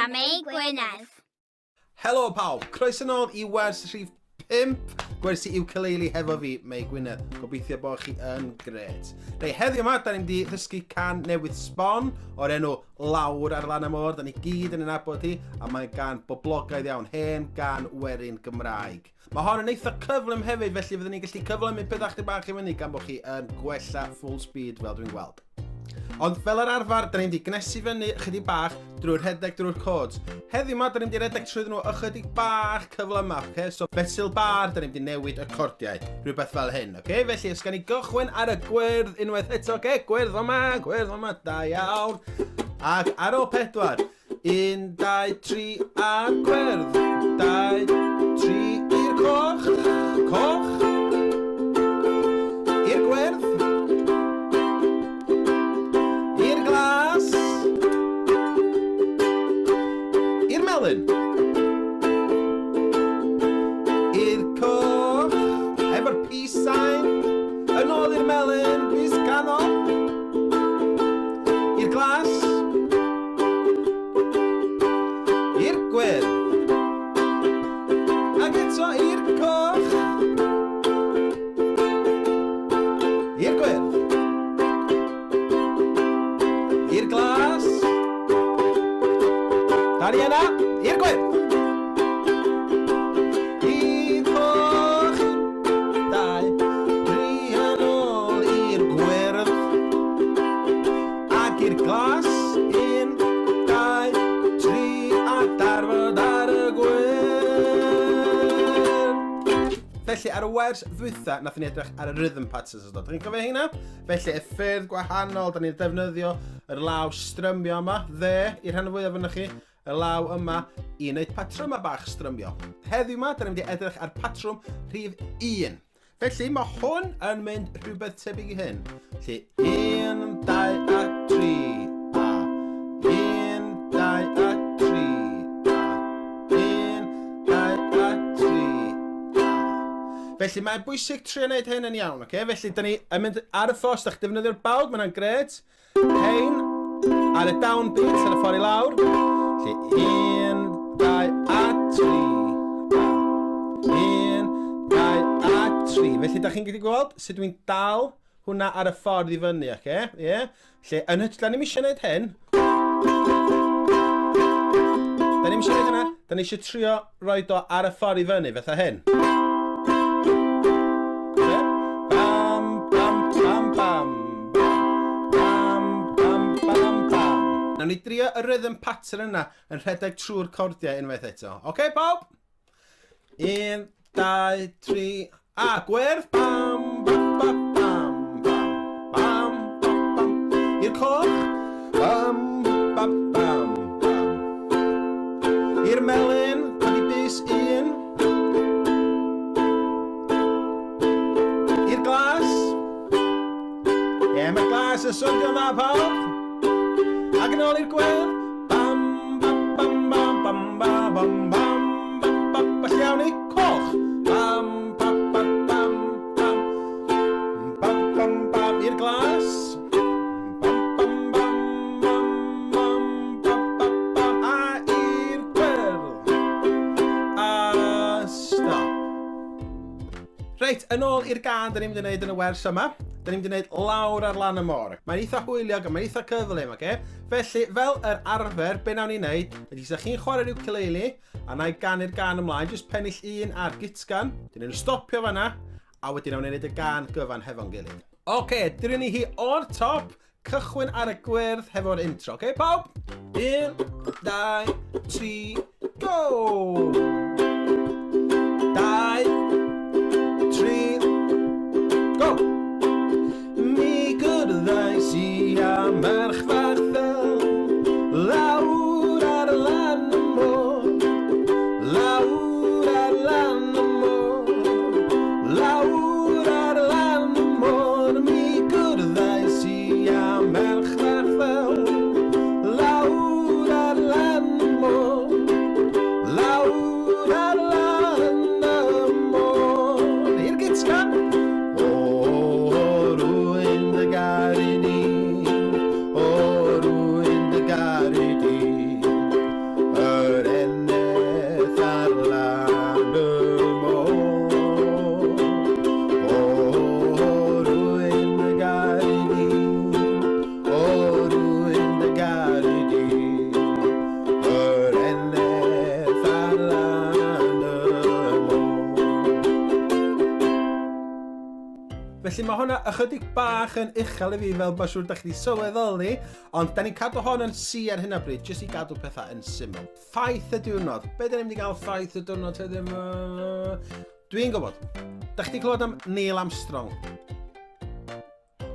am ei Gwynedd. Helo pawb, croeso nôl I Wers rhif 5. Gwersi ukulele hefo fi, Mei Gwynedd. Gobeithio bod chi yn gret. Heddiw yma, da ni'n di ddysgu can newydd sbon o'r enw Lawr Ar Lan y Môr. Da ni gyd yn nabod hi, a mae'n gan boblogaidd iawn, hen gan werin Gymraeg. Mae hon yn eitha cyflym hefyd, felly fyddwn ni'n gallu cyflymu beth achdi bach I fyny gan bod chi yn gwella full speed fel dwi'n gweld. Ond fel yr arfer, da ni'n di gnesu fyny ychydig bach drwy'r rhedeg drwy'r cods. Heddiw yma, da ni'n di redeg trwyddyn nhw ychydig bach cyflymach, okay? So, fesul bar, da ni'n di newid y cordiau, rhywbeth fel hyn, okay? Felly, ysgan ni gychwyn ar y gwyrdd unwaith eto, okay? Gwyrdd yma, da iawn. Ac ar ôl 4, 1, 2, 3, a gwyrdd. 2, 3, i'r coch, i'r gwyrdd. I'r coch, efo'r peace sign, yn ôl i'r melyn, peace canol, i'r glas, i'r gwyrdd, ac eto i'r coch, i'r gwyrdd, i'r glas, da ni yna, i'r gwyrdd. Felly ar y wers ddwytha, nath ni edrych ar y rhythm patterns os dod. Chi'n cofio hynna? Felly y ffyrdd gwahanol, da ni'n defnyddio yr law strymio yma, i'r rhan fwyaf yna chi, y law yma I wneud patrwm bach strymio. Heddiw yma, da ni'n mynd I edrych ar patrwm rhif 1. Felly mae hwn yn mynd rhywbeth tebyg I hyn. Felly 1, 2 a 3, a 1, 2 a 3, a 1, 2 a 3. Felly mae'n bwysig trio wneud hyn yn iawn, okay? Felly, da ni yn mynd ar y ffos, da chi defnyddio'r bawd, mae'n gret. Hein, ar y downbeat, ar y ffordd I lawr. Felly, 1, 2 a 3. 1, 2 a 3. Felly, da chi'n gallu gweld sut dwi'n dal hwnna ar y ffordd I fyny, okay? Yeah? Felly, da ni'n eisiau wneud hyn. Da ni'n eisiau wneud hynna. Da ni eisiau trio roed o ar y ffordd I fyny, fatha hyn. Nawn ni drio y rhythm pattern yna yn rhedeg trwy'r cordiau unwaith eto. Oce, pawb? 1, 2, 3, a gwyrdd. Bam, bam, bam, bam, bam, bam, bam, bam. I'r coch. Bam, bam, bam, bam. I'r melyn, codi bus 1. I'r glas. Mae'r glas yn swnio dda, pawb. Ac yn ôl i'r gwyrdd. Bam, bam, bam, bam, bam, bam, bam, bam, bam, bam. Felly awn ni, coch. Bam, bam, bam, bam, bam. Bam, bam, bam, i'r glas. Bam, bam, bam, bam, bam, bam, bam, bam. A i'r gwyrdd. A stop. Reit, yn ôl i'r gan da ni'n mynd I wneud yn y wers yma. Da ni'n mynd I wneud lawr ar lan y môr. Mae'n eitha hwyliog a mae'n eitha cyflym, okay? Felly, fel yr arfer, be nawn ni wneud, ydy sa chi'n chwarae'r ukulele, a na I ganu'r gan ymlaen, jyst pennill 1 ar gitgan, dyn ni'n stopio fanna, a wedyn nawn ni wneud y gan gyfan hefo'n gilydd. Oce, dyn ni hi o'r top, cychwyn ar y gwyrdd hefo'r intro, okay, pawb? 1, 2, 3, go! 2, 3, go! Mi gwrddais I a merch fach fel lawr ar lan y môr, lawr ar lan y môr, lawr ar lan y môr. Mi gwrddais I a merch fach fel lawr ar lan y môr, lawr Felly mae hwnna ychydig bach yn uchel i fi fel mae'n siŵr da chi wedi sylweddoli, ond da ni'n cadw hon yn si ar hyn o bryd, jyst i gadw pethau yn syml. Ffaith y diwrnod. Be da ni'n mynd i gael ffaith y diwrnod heddiw? Dwi'n gwybod. Da chi wedi clywed am Neil Armstrong?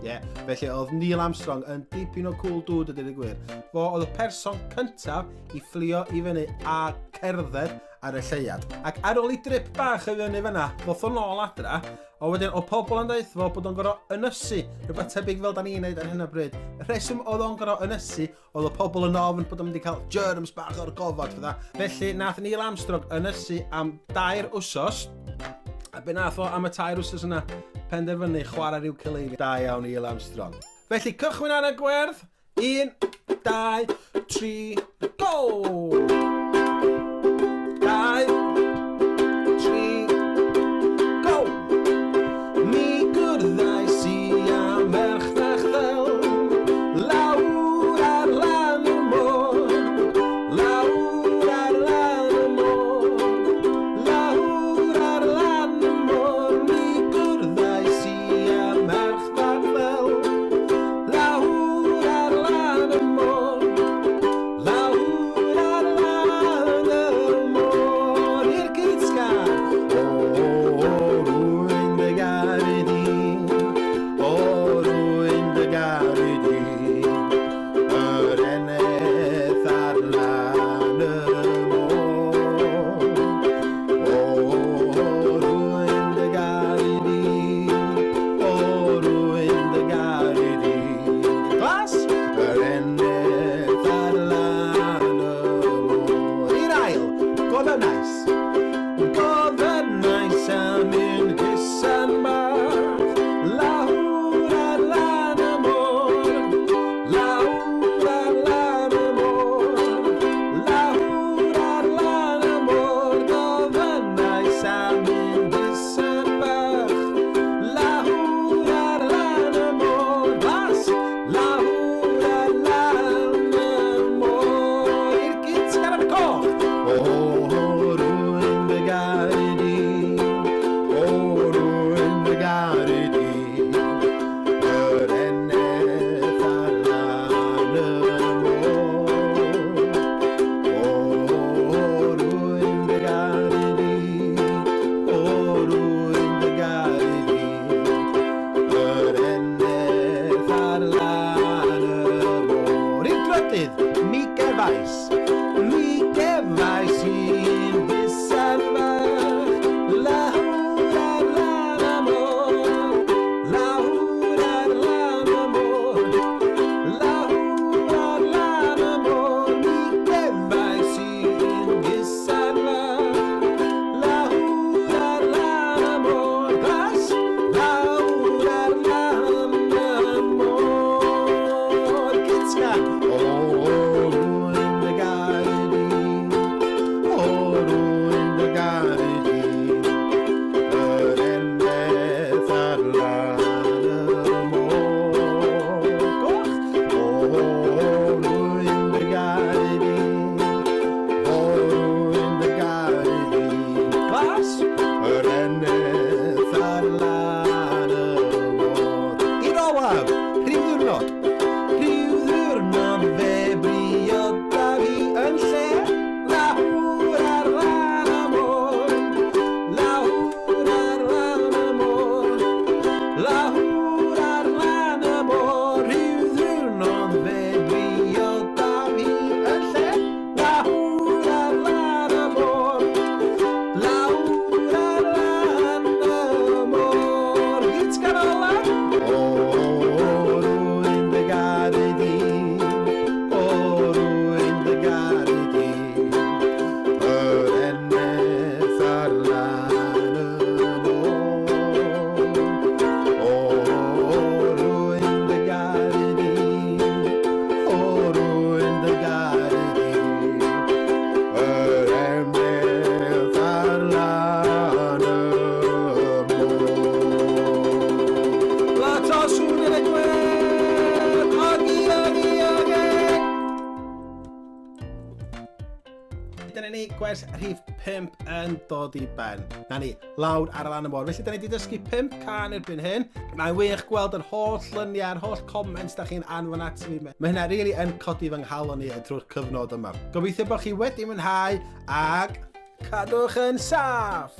Felly oedd Neil Armstrong yn dipyn o cool dude ydy'r gwir. Fo oedd y person cyntaf i fflio i fyny a cerdded ar y lleiad. Ac ar ôl i drip bach i fyny fyna, ddoth o'n ôl adra, o wedyn o pobl yn dweud fo bod o'n gorau ynysu, rhywbeth tebyg fel da ni'n neud ar hyn o bryd. Y rheswm oedd o'n gorau ynysu, oedd y pobl yn ofyn bod o'n mynd i cael germs bach o'r gofod fydda. Felly nath Neil Armstrong ynysu am 2 wsos, a be nath o am y 2 wsos yna penderfynu chwarae rhyw ukulele. Da iawn Neil Armstrong. Felly cychwyn ar y gwerth. 1, 2, 3, go! 2, 3, go! Mi gwrddais i am merch fach fel lawr ar lan y môr, lawr ar lan y môr, lawr ar lan y môr. Mi gwrddais i am merch fach fel lawr ar lan y môr, lawr ar lan y môr. I'r gyd-sgan. Rwy'n dy garu di, rwy'n dy garu di, yr eneth ar lan y môr. Rwy'n dy garu di, rwy'n dy garu di. Glas! Yr eneth ar lan y môr. I'r ail, gofynnais. Gofynnais am un gysan bach, lawr ar lan y môr, lawr ar lan y môr, lawr ar lan y môr. Gofynnais am un gysan bach, lawr ar lan y môr. Glas! Lawr ar lan y môr. I'r gyd-sgan ar y coch. Rwy'n dy garu di, rwy'n dy garu di, yr eneth ar lan y môr. Rwy'n dy garu di, rwy'n dy garu di, yr eneth ar lan y môr. I'r drydydd, mi gefais i'n gysan bach, lawr ar lan y môr, lawr ar lan y môr, lawr ar lan y môr. Mi gefais i'n gysan bach, lawr ar lan y môr. Glas! Lawr ar lan y môr. Gyd-sgan. Rwy'n dy garu di, rwy'n dy garu di, yr eneth ar lan y môr. Goch! Rwy'n dy garu di, rwy'n dy garu di. Glas! Yr eneth ar lan y môr. I'r olaf, rhyw ddiwrnod. Rhyw ddiwrnod fe briodd da fi yn lle, lawr ar lan y môr, lawr ar lan y môr, lawr ar lan y môr. Rhyw ddiwrnod fe briodd da fi yn lle, lawr ar lan y môr, lawr ar lan gwers rhif 5 yn dod i ben. Na ni, lawr ar y lan y môr. Felly, da ni wedi dysgu 5 can erbyn hyn. Mae'n wych gweld yr holl lyniau'r holl comments da chi'n anfon at fi. Mae hynna rili yn codi fy nghalon ni drwy'r cyfnod yma. Gobeithio bod chi wedi mwynhau ac cadwch yn saff!